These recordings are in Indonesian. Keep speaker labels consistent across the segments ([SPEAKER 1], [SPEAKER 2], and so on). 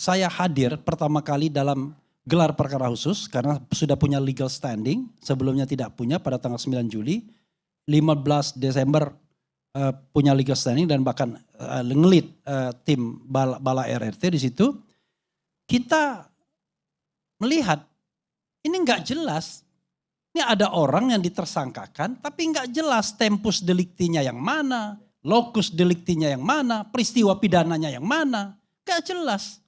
[SPEAKER 1] saya hadir pertama kali dalam gelar perkara khusus karena sudah punya legal standing, sebelumnya tidak punya pada tanggal 9 Juli, 15 Desember punya legal standing dan bahkan ngelit tim Bala RRT di situ. Kita melihat ini nggak jelas. Ini ada orang yang ditersangkakan tapi nggak jelas tempus deliktinya yang mana, lokus deliktinya yang mana, peristiwa pidananya yang mana, nggak jelas.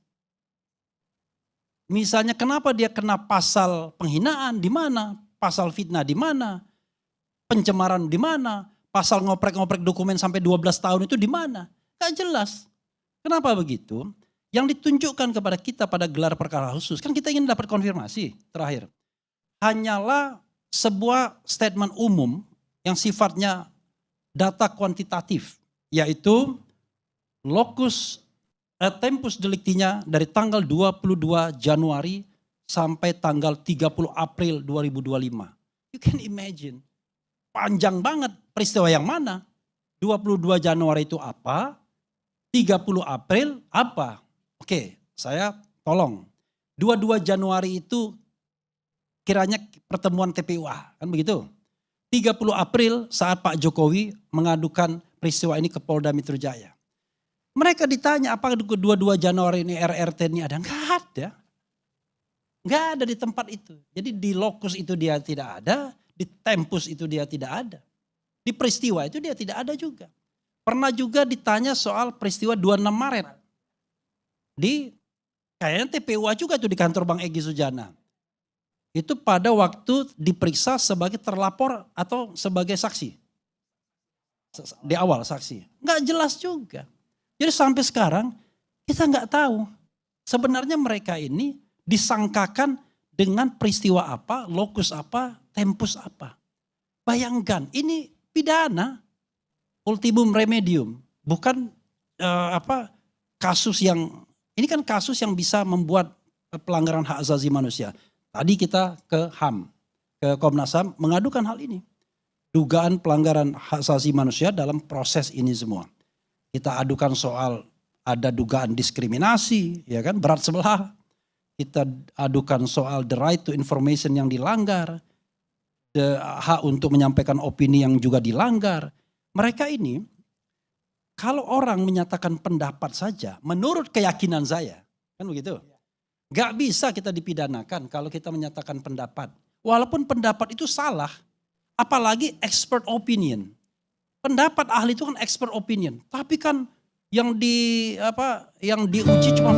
[SPEAKER 1] Misalnya kenapa dia kena pasal penghinaan di mana, pasal fitnah di mana, pencemaran di mana, pasal ngoprek-ngoprek dokumen sampai 12 tahun itu di mana, nggak jelas. Kenapa begitu? Yang ditunjukkan kepada kita pada gelar perkara khusus, kan kita ingin dapat konfirmasi terakhir. Hanyalah sebuah statement umum yang sifatnya data kuantitatif, yaitu lokus tempus deliktinya dari tanggal 22 Januari sampai tanggal 30 April 2025. You can imagine, panjang banget peristiwa yang mana. 22 Januari itu apa, 30 April apa. Oke, saya tolong. 22 Januari itu kiranya pertemuan TPUA, kan begitu. 30 April saat Pak Jokowi mengadukan peristiwa ini ke Polda Metro Jaya. Mereka ditanya apakah 22 Januari ini RRT ini ada? Enggak ada. Enggak ada di tempat itu. Jadi di lokus itu dia tidak ada, di tempus itu dia tidak ada. Di peristiwa itu dia tidak ada juga. Pernah juga ditanya soal peristiwa 26 Maret. Di kayaknya TPUA juga itu di kantor Bang Egy Sujana. Itu pada waktu diperiksa sebagai terlapor atau sebagai saksi. Di awal saksi. Enggak jelas juga. Jadi sampai sekarang kita nggak tahu sebenarnya mereka ini disangkakan dengan peristiwa apa, lokus apa, tempus apa. Bayangkan ini pidana, ultimum remedium, bukan kasus yang ini kan kasus yang bisa membuat pelanggaran hak asasi manusia. Tadi kita ke HAM, ke Komnas HAM mengadukan hal ini, dugaan pelanggaran hak asasi manusia dalam proses ini semua. Kita adukan soal ada dugaan diskriminasi, ya kan, berat sebelah. Kita adukan soal the right to information yang dilanggar, hak untuk menyampaikan opini yang juga dilanggar. Mereka ini, kalau orang menyatakan pendapat saja, menurut keyakinan saya, kan begitu, gak bisa kita dipidanakan kalau kita menyatakan pendapat. Walaupun pendapat itu salah, apalagi expert opinion. Pendapat ahli itu kan expert opinion, tapi kan yang diuji cuma